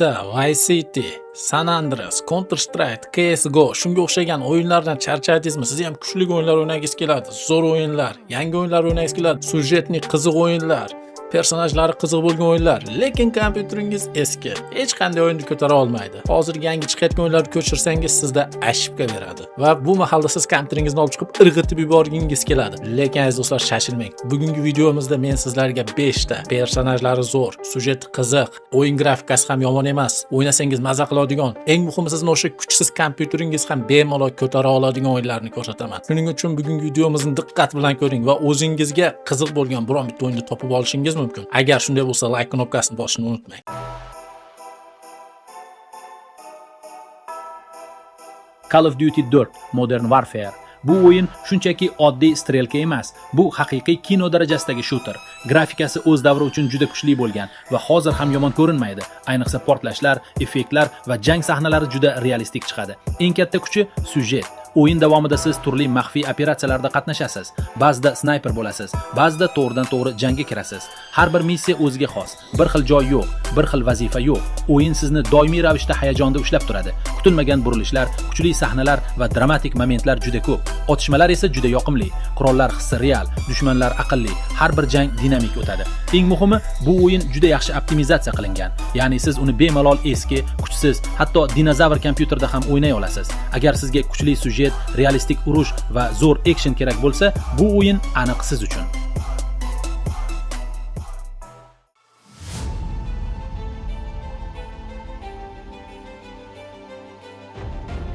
Odatda Vice City, San Andreas, Counter Strike, CS:GO shunga o'xshagan o'yinlardan charchadingizmi? Siz ham kuchli o'yinlar o'ynagingiz keladi, zo'r o'yinlar, yangi o'yinlar o'ynagingiz keladi, syujetli qiziq o'yinlar, personajlari qiziq bo'lgan o'yinlar, lekin kompyuteringiz eski, hech qanday o'yinni ko'tara olmaydi. Hozir yangi chiqayotgan o'yinlarni ko'chirsangiz sizda ошибка beradi va bu mahalda siz kompyuteringizni olib chiqib irg'itib yuborgingiz keladi. Lekin aziz do'stlar, shoshilmang. Bugungi videomizda men sizlarga 5 ta personajlari zo'r, syujeti qiziq, o'yin grafikasi ham yomon emas, o'ynasangiz maza qiladigan, eng muhimi sizni o'sha kuchsiz kompyuteringiz ham bemalol ko'tara oladigan o'yinlarni ko'rsataman. Shuning uchun bugungi videomizni diqqat bilan ko'ring va o'zingizga qiziq bo'lgan biron bitta o'yinni topib olishingiz mumkin. Agar shunday bo'lsa, like knopkasini bosishni unutmang. Call of Duty 4 Modern Warfare. Bu o'yin shunchaki oddiy strelka emas. Bu haqiqiy kino darajasidagi shooter. Grafikasi o'z davri uchun juda kuchli bo'lgan va hozir ham yomon ko'rinmaydi. Ayniqsa portlashlar, effektlar va jang sahnalari juda realistik chiqadi. Eng katta kuchi syujet. O'yin davomida siz turli maxfiy operatsiyalarda qatnashasiz. Ba'zida snayper bo'lasiz, ba'zida to'g'ridan-to'g'ri jangga kirasiz. Har bir missiya o'ziga xos. Bir xil joy yo'q, bir xil vazifa yo'q. O'yin sizni doimiy ravishda hayajonda ushlab turadi. Kutilmagan burilishlar, kuchli sahnalar va dramatik momentlar juda ko'p. Otishmalar esa juda yoqimli. Qurollar hissi real, dushmanlar aqlli. Har bir jang dinamik o'tadi. Eng muhimi, bu o'yin juda yaxshi optimizatsiya qilingan. Ya'ni siz uni bemalol eski, kuchsiz, hatto dinozavr kompyuterda ham o'ynay olasiz. Agar sizga kuchli syujet, realistik urush va zo'r action kerak bo'lsa, bu o'yin aniq siz uchun.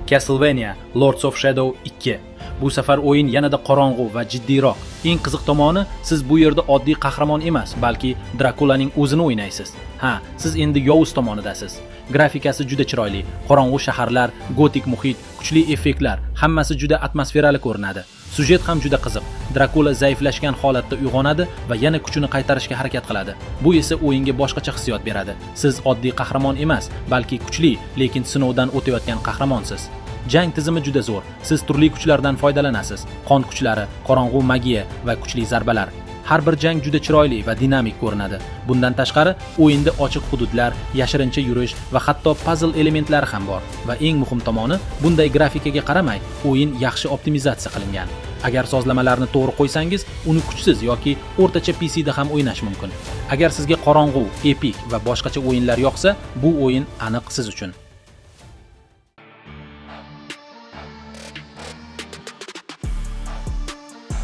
Castlevania Lords of Shadow 2. Bu safar o'yin yanada qorong'u va jiddiyroq. Eng qiziq tomoni, siz bu yerda oddiy qahramon emas, balki Drakulaning o'zini o'ynaysiz. Ha, siz endi yovuz tomonidasiz. Grafikasi juda chiroyli, qorong'u shaharlar, gotik muhit, kuchli effektlar, hammasi juda atmosferali ko'rinadi. Syujet ham juda qiziq. Drakula zaiflashgan holatda uyg'onadi va yana kuchini qaytarishga harakat qiladi. Bu esa o'yinga boshqacha hissiyot beradi. Siz oddiy qahramon emas, balki kuchli, lekin sinovdan o'tayotgan qahramonsiz. Jang tizimi juda zo'r. Siz turli kuchlardan foydalanasiz. Qon kuchlari, qorong'u magiya va kuchli zarbalar. Har bir jang juda chiroyli va dinamik ko'rinadi. Bundan tashqari, o'yinda ochiq hududlar, yashirincha yurish va hatto puzzle elementlari ham bor. Va eng muhim tomoni, bunday grafikaga qaramay, o'yin yaxshi optimizatsiya qilingan. Agar sozlamalarni to'g'ri qo'ysangiz, uni kuchsiz yoki o'rtacha PC da ham o'ynash mumkin. Agar sizga qorong'u, epik va boshqacha o'yinlar yoqsa, bu o'yin aniq siz uchun.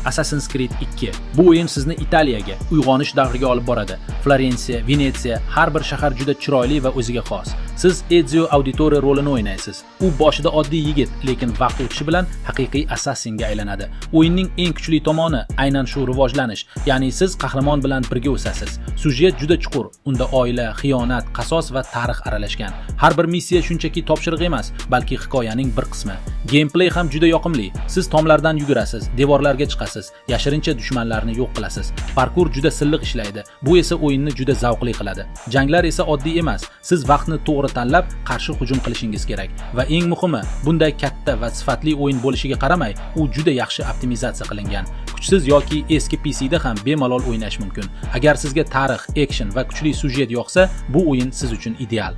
Assassin's Creed 2. Bu o'yin sizni Italiyaga, uyg'onish davriga olib boradi. Florensiya, Venetsiya, har bir shahar juda chiroyli va o'ziga xos. Siz Ezio Auditore rolini o'ynaysiz. U boshida oddiy yigit, lekin vaqt o'tishi bilan haqiqiy assassinga aylanadi. O'yinning eng kuchli tomoni aynan shu rivojlanish, ya'ni siz qahramon bilan birga o'sasiz. Syujet juda chuqur, unda oila, xiyonat, qasos va tarix aralashgan. Har bir missiya shunchaki topshiriq emas, balki hikoyaning bir qismi. Gameplay ham juda yoqimli. Siz tomlardan yugurasiz, devorlarga chiqasiz, yashirincha dushmanlarni yo'q qilasiz. Parkur juda silliq ishlaydi. Bu esa o'yinni juda zavqli qiladi. Janglar esa oddiy emas. Siz vaqtni to'g'ri tanlab qarshi hujum qilishingiz kerak. Va eng muhimi, bunday katta va sifatli o'yin bo'lishiga qaramay, u juda yaxshi optimizatsiya qilingan. Kuchsiz yoki eski PC da ham bemalol o'ynash mumkin. Agar sizga tarix, action va kuchli syujet yoqsa, bu o'yin siz uchun ideal.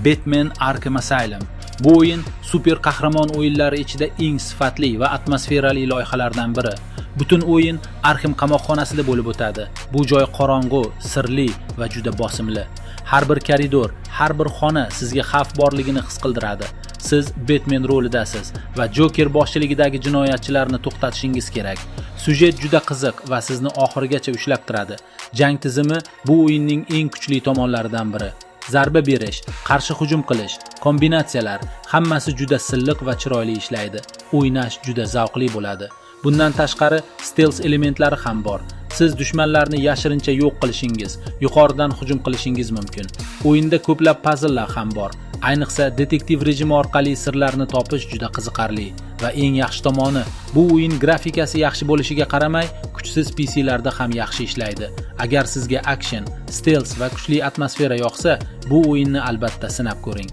Batman Arkham Asylum. Bu o'yin super qahramon o'yinlari ichida eng sifatli va atmosferali loyihalardan biri. Butun o'yin Arkham qamoqxonasida bo'lib o'tadi. Bu joy qorong'u, sirli va juda bosimli. Har bir koridor, har bir xona sizga xavf borligini his qildiradi. Siz Batman rolidasiz va Joker boshchiligidagi jinoyatchilarni to'xtatishingiz kerak. Syujet juda qiziq va sizni oxirigacha ushlab turadi. Jang tizimi bu o'yinning eng kuchli tomonlaridan biri. Zarba berish, qarshi hujum qilish, kombinatsiyalar hammasi juda silliq va chiroyli ishlaydi. O'ynash juda zavqli bo'ladi. Bundan tashqari, stealth elementlari ham bor. Siz dushmanlarni yashirincha yo'q qilishingiz, yuqoridan hujum qilishingiz mumkin. O'yinda ko'plab puzzlelar ham bor. Ayniqsa detektiv rejimi orqali sirlarni topish juda qiziqarli va eng yaxshi tomoni, bu o'yin grafikasi yaxshi bo'lishiga qaramay, kuchsiz PC'larda ham yaxshi ishlaydi. Agar sizga action, stealth va kuchli atmosfera yoqsa, bu o'yinni albatta sinab ko'ring.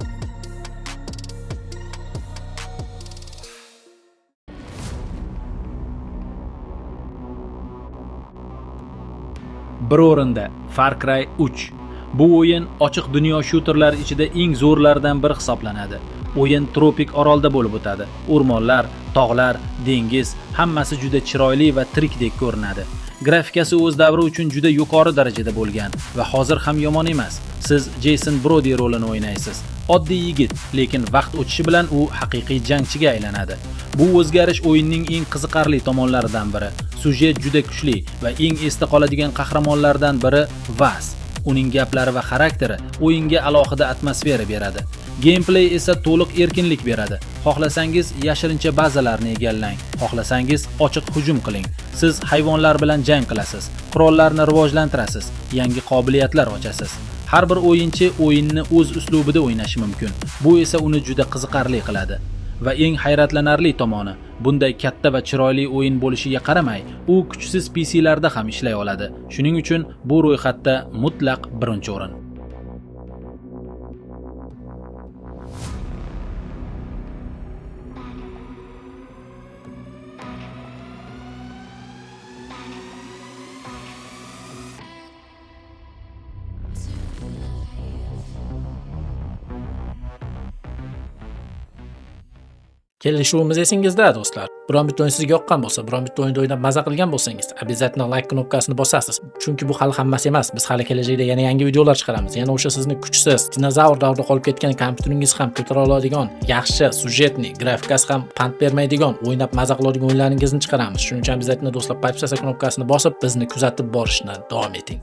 Bir o'rinda Far Cry 3. Bu o'yin ochiq dunyo shooterlar ichida eng zo'rlardan biri hisoblanadi. O'yin tropik orolda bo'lib o'tadi. O'rmonlar, tog'lar, dengiz hammasi juda chiroyli va tirikdek ko'rinadi. Grafikasi o'z davri uchun juda yuqori darajada bo'lgan va hozir ham yomon emas. Siz Jason Brody rolini o'ynaysiz. Oddiy yigit, lekin vaqt o'tishi bilan u haqiqiy jangchiga aylanadi. Bu o'zgarish o'yinning eng qiziqarli tomonlaridan biri. Sujet juda kuchli va eng esda qoladigan qahramonlardan biri Vas. Uning gaplari va xarakteri o'yinga alohida atmosfera beradi. Gameplay esa to'liq erkinlik beradi. Xohlasangiz yashirincha bazalarni egallang, xohlasangiz ochiq hujum qiling. Siz hayvonlar bilan jang qilasiz, qurollarni rivojlantirasiz, yangi qobiliyatlar ochasiz. Har bir o'yinchi o'yinni o'z uslubida o'ynashi mumkin. Bu esa uni juda qiziqarli qiladi. Va eng hayratlanarli tomoni, bunday katta va chiroyli o'yin bo'lishiga qaramay, u kuchsiz PC'larda ham ishlay oladi. Shuning uchun bu ro'yxatda mutlaq birinchi o'rin. Kelishuvimiz esingizda do'stlar. Biron bitta o'yin sizga yoqqan bo'lsa, biron bitta o'yinda o'ynab maza qilgan bo'lsangiz, обязательно like knopkasini bosasiz. Chunki bu hali hammasi emas. Biz hali kelajakda yana yangi videolar chiqaramiz. Yana o'sha sizni kuchsiz, dinozavr davrida qolib ketgan kompyuteringiz ham ko'tara oladigan, yaxshi sujetli, grafikasi ham pand bermaydigan, o'ynab maza qiladigan o'yinlaringizni chiqaramiz. Shuning uchun обязательно do'stlar, подписаться knopkasini bosib, bizni kuzatib borishni davom eting.